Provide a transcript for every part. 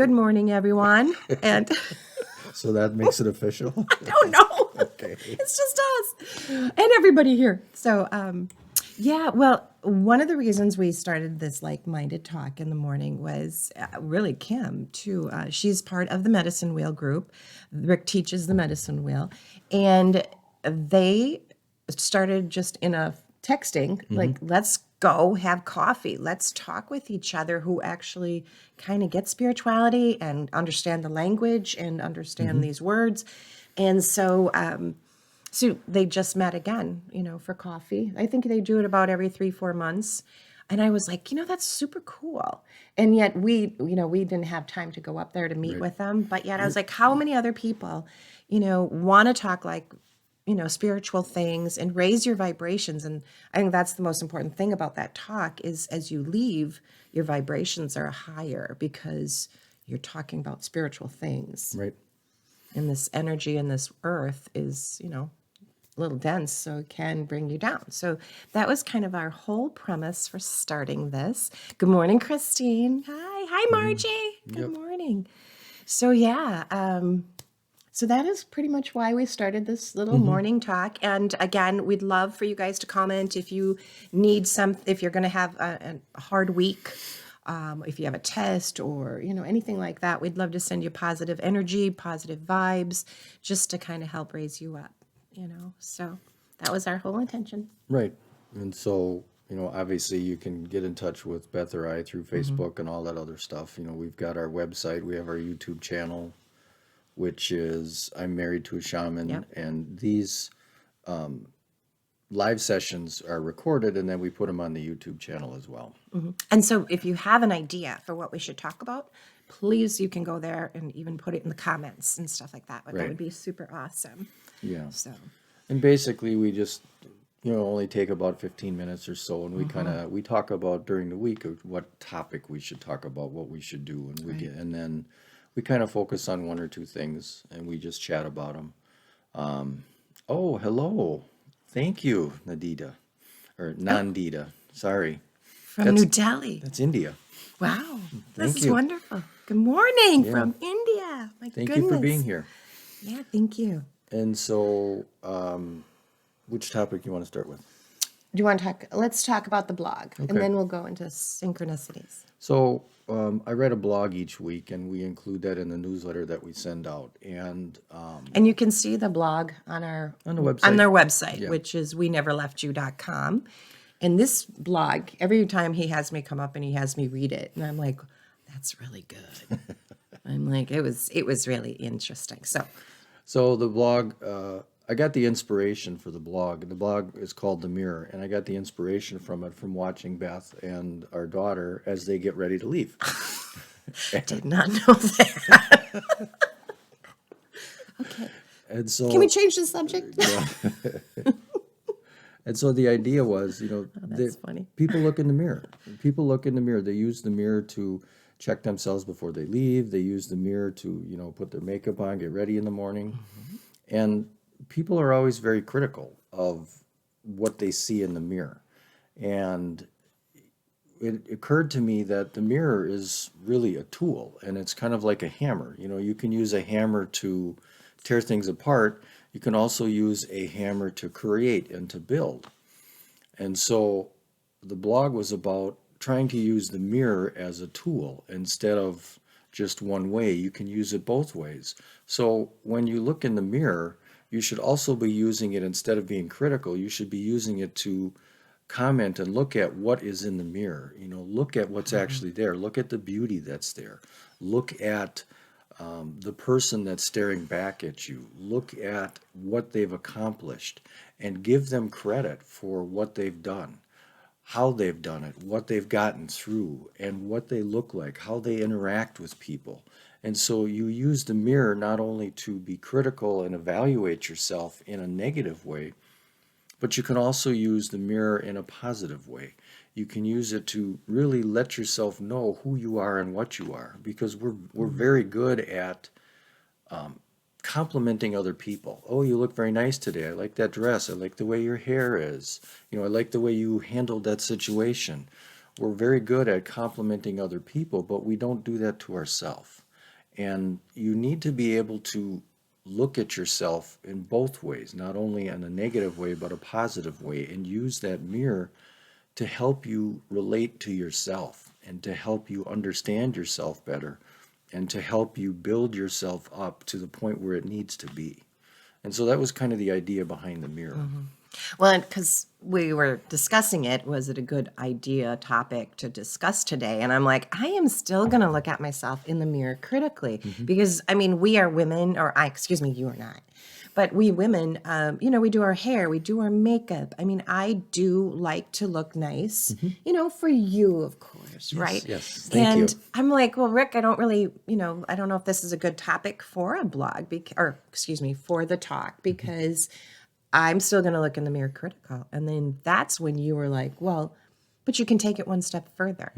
Good morning, everyone. And So that makes it official? I don't know. Okay. It's just us and everybody here. So, yeah, well, one of the reasons we started this like-minded talk in the morning was really Kim, too. She's part of the Medicine Wheel group. Rick teaches the Medicine Wheel. And they started just in a texting, like, let's go have coffee. Let's talk with each other who actually kind of get spirituality and understand the language and understand these words. And so they just met again, for coffee. I think they do it about every 3-4 months. And I was like, that's super cool. And yet we didn't have time to go up there to meet Right. with them. But yet I was like, how many other people, want to talk like, spiritual things and raise your vibrations. And I think that's the most important thing about that talk is as you leave, your vibrations are higher because you're talking about spiritual things. Right. And this energy in this earth is, a little dense, so it can bring you down. So that was kind of our whole premise for starting this. Good morning, Christine. Hi, Margie. Good Yep. morning. So yeah, so that is pretty much why we started this little morning talk. And again, we'd love for you guys to comment if you need if you're going to have a hard week, if you have a test or, anything like that. We'd love to send you positive energy, positive vibes, just to kind of help raise you up, So that was our whole intention. Right. And so, obviously you can get in touch with Beth or I through Facebook and all that other stuff. We've got our website, we have our YouTube channel, which is I'm Married to a Shaman. Yep. And these live sessions are recorded and then we put them on the YouTube channel as well. And so if you have an idea for what we should talk about, please, you can go there and even put it in the comments and stuff like that. But that Right. would be super awesome. Yeah. So. And basically we just, only take about 15 minutes or so and we talk about during the week of what topic we should talk about, what we should do. And and then we kind of focus on one or two things and we just chat about them. Oh, hello. Thank you, Nadita. Or Nandita. Sorry. From That's- New Delhi. That's India. Wow. This Thank is you. wonderful. Good morning Yeah. from India. My Thank goodness. you for being here. Yeah, thank you. And so, which topic do you want to start with? Do you want to talk? Let's talk about the blog, Okay. and then we'll go into synchronicities. So I write a blog each week, and we include that in the newsletter that we send out. And And you can see the blog on our On the website. on their website, Yeah. which is weneverleftyou.com. And this blog, every time he has me come up and he has me read it, and I'm like, that's really good. I'm like, it was really interesting. so the blog, I got the inspiration for the blog, and the blog is called The Mirror, and I got the inspiration from it from watching Beth and our daughter as they get ready to leave. Did not know that. And so, Can we change the subject? and so the idea was, That's funny. people look in the mirror. People look in the mirror. They use the mirror to check themselves before they leave. They use the mirror to, put their makeup on, get ready in the morning. And people are always very critical of what they see in the mirror. And it occurred to me that the mirror is really a tool, and it's kind of like a hammer. You can use a hammer to tear things apart. You can also use a hammer to create and to build. And so the blog was about trying to use the mirror as a tool instead of just one way. You can use it both ways. So when you look in the mirror, you should also be using it instead of being critical. You should be using it to comment and look at what is in the mirror. Look at what's actually there. Look at the beauty that's there. Look at the person that's staring back at you. Look at what they've accomplished and give them credit for what they've done, how they've done it, what they've gotten through, and what they look like, how they interact with people. And so you use the mirror not only to be critical and evaluate yourself in a negative way, but you can also use the mirror in a positive way. You can use it to really let yourself know who you are and what you are, because we're very good at complimenting other people. Oh, you look very nice today. I like that dress. I like the way your hair is. I like the way you handled that situation. We're very good at complimenting other people, but we don't do that to ourselves. And you need to be able to look at yourself in both ways, not only in a negative way, but a positive way, and use that mirror to help you relate to yourself and to help you understand yourself better and to help you build yourself up to the point where it needs to be. And so that was kind of the idea behind the mirror. Well, because we were discussing it, was it a good idea topic to discuss today? And I'm like, I am still going to look at myself in the mirror critically because, I mean, we are women, or excuse me, you are not. But we women, we do our hair, we do our makeup. I mean, I do like to look nice, for you, of course, right? yes. Thank you. And I'm like, well, Rick, I don't really, I don't know if this is a good topic for a blog, for the talk, because I'm still going to look in the mirror critical. And then that's when you were like, well, but you can take it one step further.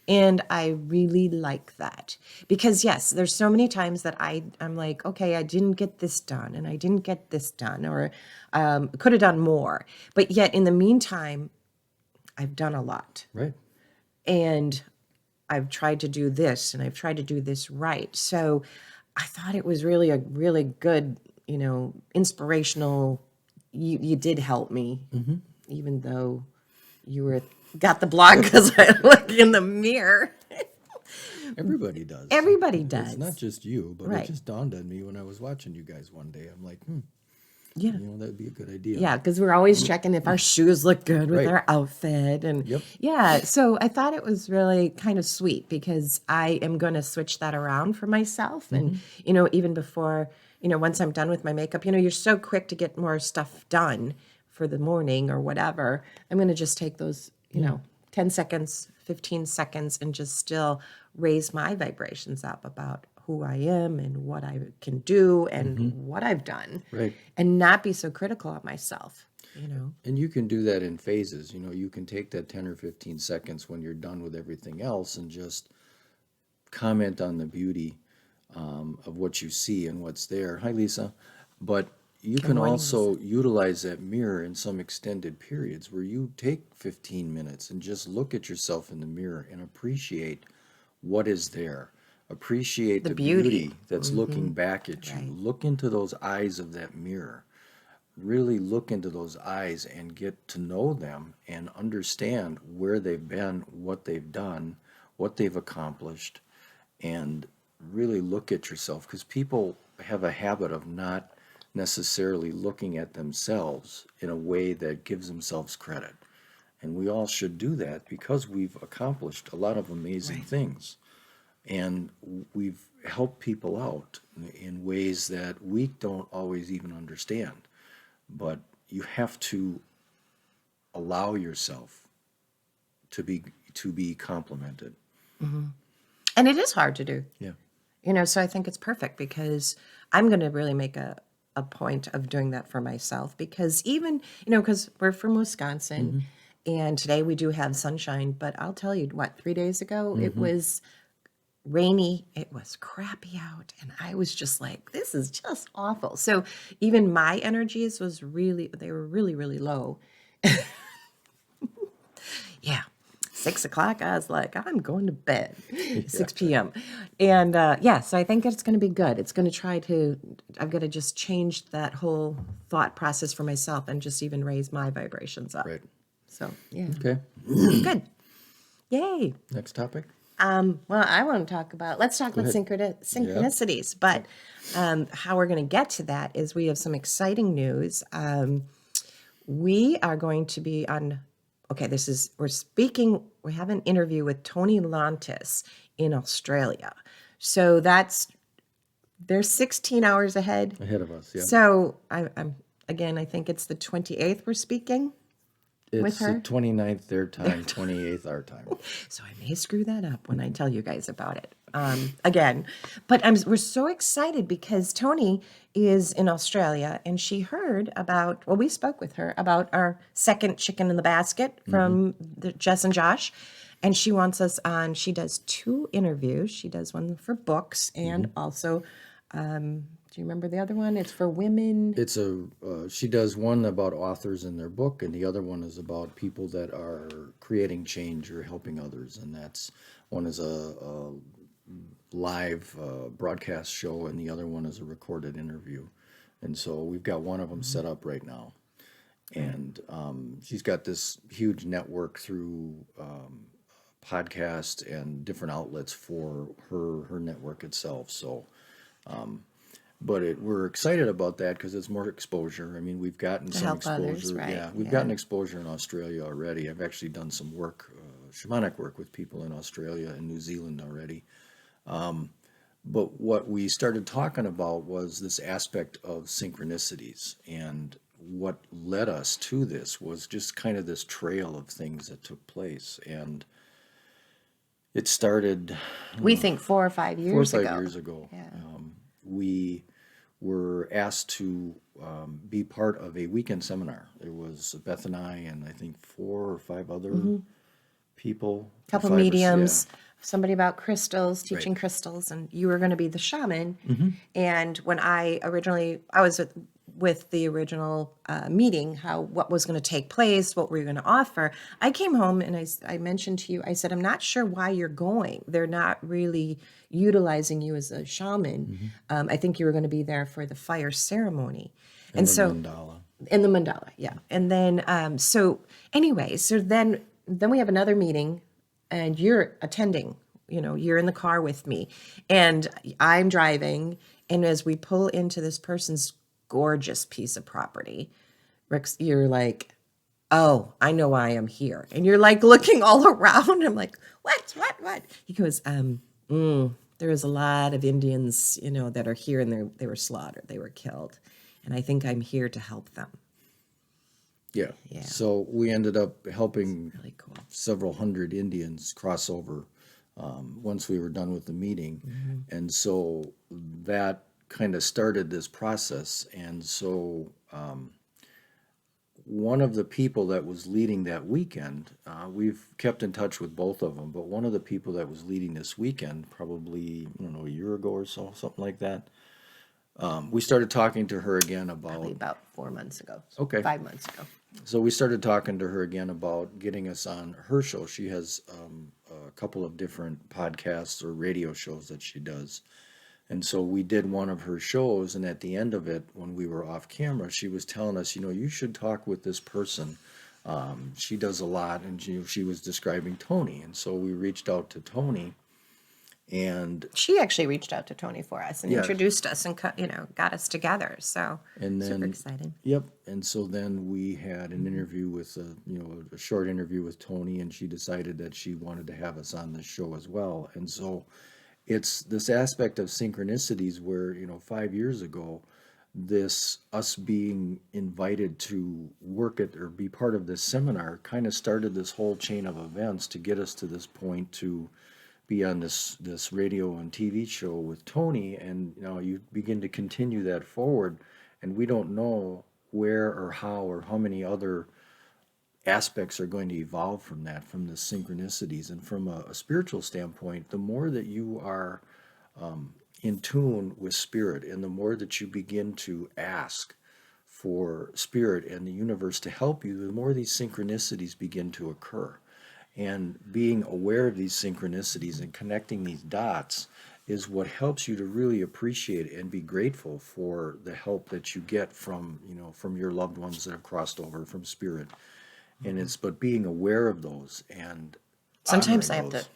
And I really like that because yes, there's so many times that I'm like, okay, I didn't get this done and I didn't get this done or could have done more. But yet in the meantime, I've done a lot Right. and I've tried to do this and I've tried to do this right. So I thought it was really a really good, inspirational. You did help me, even though you got the blog because I look in the mirror. Everybody does. Everybody does. It's not just you, but Right. it just dawned on me when I was watching you guys one day. I'm like, Yeah. that'd be a good idea. Yeah, because we're always checking if our shoes look good with Right. our outfit. And Yep. yeah, so I thought it was really kind of sweet because I am going to switch that around for myself. And, even before, once I'm done with my makeup, you're so quick to get more stuff done for the morning or whatever. I'm going to just take those, 10 seconds, 15 seconds and just still raise my vibrations up about who I am and what I can do and what I've done. Right. And not be so critical of myself, And you can do that in phases. You can take that 10 or 15 seconds when you're done with everything else and just comment on the beauty of what you see and what's there. Hi, Lisa. But you can morning, also utilize that mirror in some extended periods where you take 15 minutes and just look at yourself in the mirror and appreciate what is there. Appreciate the beauty that's looking back at you. Right. Look into those eyes of that mirror. Really look into those eyes and get to know them and understand where they've been, what they've done, what they've accomplished, and really look at yourself because people have a habit of not necessarily looking at themselves in a way that gives themselves credit. And we all should do that because we've accomplished a lot of amazing things. And we've helped people out in ways that we don't always even understand. But you have to allow yourself to be complimented. And it is hard to do, Yeah. so I think it's perfect because I'm going to really make a point of doing that for myself because even, because we're from Wisconsin and today we do have sunshine, but I'll tell you what, 3 days ago, it was rainy, it was crappy out, and I was just like, this is just awful. So even my energies they were really, really low. Yeah. 6 o'clock, I was like, I'm going to bed, 6 p.m. And so I think it's going to be good. It's going to I've got to just change that whole thought process for myself and just even raise my vibrations up. Right. So, yeah. Okay. Good. Yay. Next topic. Well, I want to let's talk about synchronicities, but how we're going to get to that is we have some exciting news. We are going to be on, we have an interview with Tony Lantis in Australia. So they're 16 hours ahead. Ahead of us, yeah. So I think it's the 28th we're speaking. It's her? the 29th their time, 28th our time. So I may screw that up when I tell you guys about it again. But we're so excited because Tony is in Australia and she heard we spoke with her about our second chicken in the basket from Jess and Josh. And she wants us on, she does 2 interviews. She does one for books and also, do you remember the other one? It's for women. It's she does one about authors and their book, and the other one is about people that are creating change or helping others. And one is a live broadcast show, and the other one is a recorded interview. And so we've got one of them set up right now. And she's got this huge network through podcast and different outlets for her network itself. So, but we're excited about that because it's more exposure. I mean, we've gotten some help exposure. others, right? Yeah, we've gotten exposure in Australia already. I've actually done some work, shamanic work with people in Australia and New Zealand already. But what we started talking about was this aspect of synchronicities. And what led us to this was just kind of this trail of things that took place. And it started We think 4 or 5 years 4 or ago. 5 years ago. Yeah. We were asked to be part of a weekend seminar. It was Beth and I think 4 or 5 other people. Couple 5 or 6, mediums, yeah. somebody about crystals, teaching Right. crystals, and you were going to be the shaman. And when I was with the original meeting, what was going to take place, what were you going to offer, I came home and I mentioned to you, I said, I'm not sure why you're going. They're not really utilizing you as a shaman. I think you were going to be there for the fire ceremony. And so mandala. in the mandala, yeah. And then, so then we have another meeting and you're attending, you're in the car with me and I'm driving. And as we pull into this person's gorgeous piece of property, Rick, you're like, oh, I know why I'm here. And you're like looking all around. I'm like, what? He goes, there's a lot of Indians, that are here and they were slaughtered. They were killed. And I think I'm here to help them. Yeah. Yeah. So we ended up helping Really cool. several hundred Indians cross over once we were done with the meeting. And so that kind of started this process. And so one of the people that was leading that weekend, we've kept in touch with both of them, but one of the people that was leading this weekend, probably, I don't know, a year ago or so, something like that, we started talking to her again Probably about, about 4 months ago. Okay. 5 months ago. so we started talking to her again about getting us on her show. She has a couple of different podcasts or radio shows that she does. And so we did one of her shows, and at the end of it, when we were off camera, she was telling us, you should talk with this person. She does a lot, and she was describing Tony. And so we reached out to Tony, and She actually reached out to Tony for us and Yeah. introduced us and got us together. So and super then exciting. Yep. And so then we had an interview with a short interview with Tony, and she decided that she wanted to have us on this show as well. And so it's this aspect of synchronicities where 5 years ago, us being invited to work at or be part of this seminar kind of started this whole chain of events to get us to this point to be on this radio and TV show with Tony. And you begin to continue that forward, and we don't know where or how many other aspects are going to evolve from that, from the synchronicities. And from a spiritual standpoint, the more that you are in tune with spirit, and the more that you begin to ask for spirit and the universe to help you, the more these synchronicities begin to occur. And being aware of these synchronicities and connecting these dots is what helps you to really appreciate and be grateful for the help that you get from your loved ones that have crossed over from spirit. And it's but being aware of those and Sometimes I honoring those.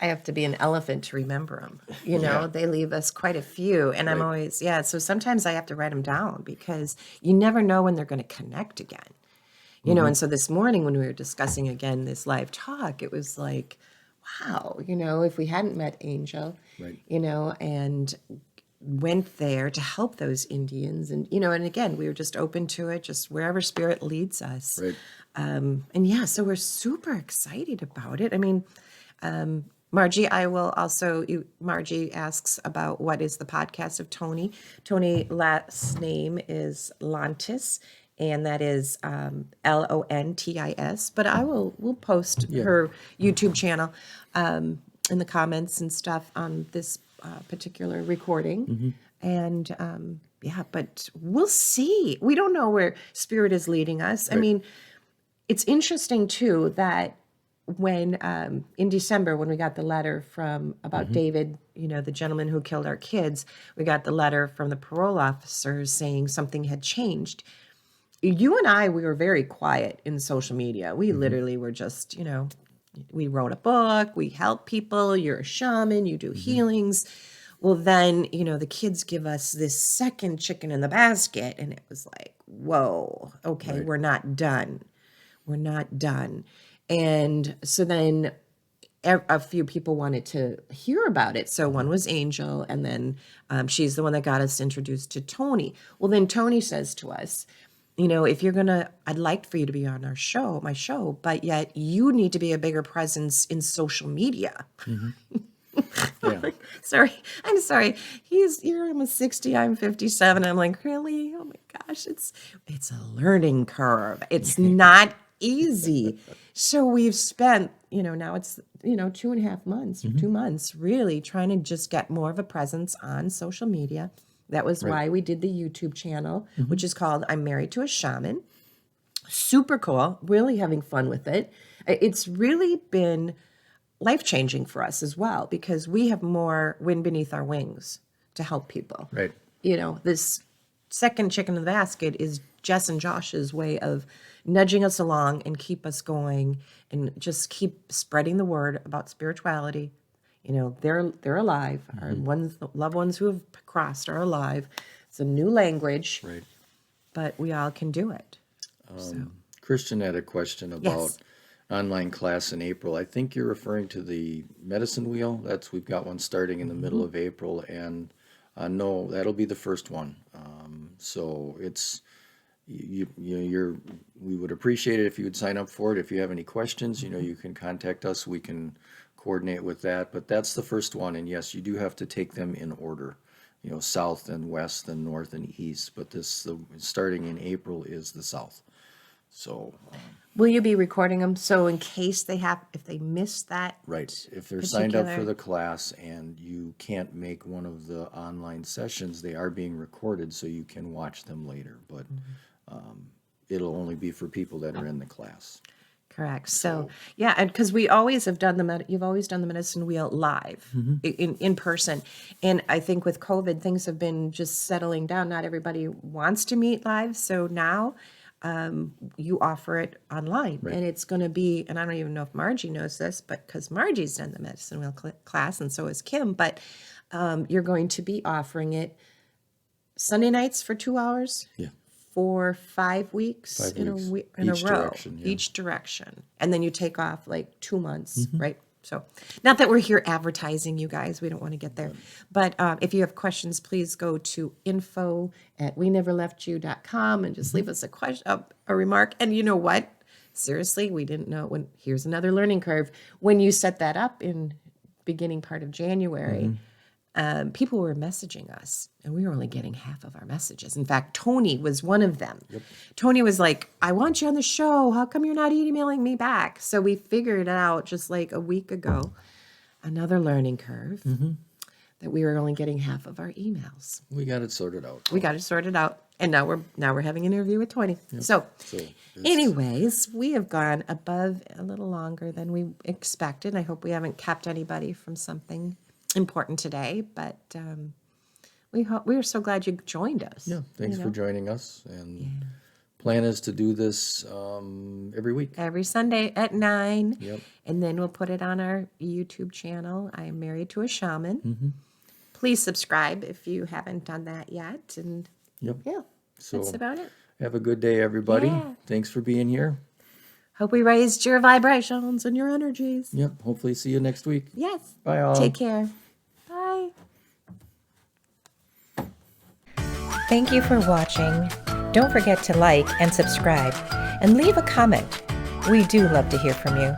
have to be an elephant to remember them. Yeah. They leave us quite a few, and I'm Right. always so sometimes I have to write them down because you never know when they're going to connect again. Mm-hmm. And so this morning when we were discussing again this live talk, it was like, wow, if we hadn't met Angel, Right. And went there to help those Indians, and and again we were just open to it, just wherever spirit leads us. Right. And so we're super excited about it. I mean, Margie, Margie asks about what is the podcast of Tony. Tony last name is Lontis, and that is Lontis. But we'll post her YouTube channel in the comments and stuff on this particular recording. And but we'll see. We don't know where spirit is leading us. I mean, it's interesting too that when in December, when we got the letter from about David, the gentleman who killed our kids, we got the letter from the parole officers saying something had changed. You and I, we were very quiet in social media. We literally were just, we wrote a book, we help people, you're a shaman, you do healings. Well, then, the kids give us this second chicken in the basket. And it was like, whoa, okay, we're not done. We're not done. And so then a few people wanted to hear about it. So one was Angel, and then she's the one that got us introduced to Tony. Well, then Tony says to us, if you're I'd like for you to be on my show, but yet you need to be a bigger presence in social media. Yeah. I'm sorry. You're almost 60, I'm 57. I'm like, really? Oh my gosh, it's a learning curve. It's not easy. So we've spent, now it's, 2.5 months or 2 months really trying to just get more of a presence on social media. That was why we did the YouTube channel, which is called I'm Married to a Shaman. Super cool. Really having fun with it. It's really been life-changing for us as well, because we have more wind beneath our wings to help people. Right. This second chicken in the basket is Jess and Josh's way of nudging us along and keep us going and just keep spreading the word about spirituality. They're alive. Our loved ones who have crossed are alive. It's a new language, Right. but we all can do it. Christian had a question about Yes. online class in April. I think you're referring to the medicine wheel. We've got one starting in the middle of April, and no, that'll be the first one. So it's we would appreciate it if you would sign up for it. If you have any questions, you can contact us. We can coordinate with that. But that's the first one, and yes, you do have to take them in order. South and west and north and east. But starting in April is the south. So. Will you be recording them? So in case if they miss that. Right. If they're signed up for particular- the class and you can't make one of the online sessions, they are being recorded so you can watch them later. But it'll only be for people that are in the class. Correct. So yeah, and because we always have done you've always done the medicine wheel live in person, and I think with COVID things have been just settling down. Not everybody wants to meet live, so now you offer it online, and it's going to be. And I don't even know if Margie knows this, but because Margie's done the medicine wheel class, and so is Kim. But you're going to be offering it Sunday nights for 2 hours. Yeah. For 5 weeks 5 in weeks. a Each row, direction, yeah. each direction, and then you take off like 2 months, right? So, not that we're here advertising, you guys. We don't want to get there, but if you have questions, please go to info@weneverleftyou.com and just leave us a question, a remark. And you know what? Seriously, we didn't know here's another learning curve. When you set that up in beginning part of January. People were messaging us, and we were only getting half of our messages. In fact, Tony was one of them. Tony was like, I want you on the show. How come you're not emailing me back? So we figured out just like a week ago, another learning curve, that we were only getting half of our emails. We got it sorted out. We got it sorted out. And now we're having an interview with Tony. So anyways, we have gone above a little longer than we expected. I hope we haven't kept anybody from something important today, but we are so glad you joined us. Yeah. Thanks for joining us. And plan is to do this every week. Every Sunday at 9. Yep. And then we'll put it on our YouTube channel. I am Married to a Shaman. Please subscribe if you haven't done that yet. And Yep. yeah, So that's about it. have a good day, everybody. Yeah. Thanks for being here. Hope we raised your vibrations and your energies. Yep. Hopefully see you next week. Yes. Bye all. Take care. Bye. Thank you for watching. Don't forget to like and subscribe and leave a comment. We do love to hear from you.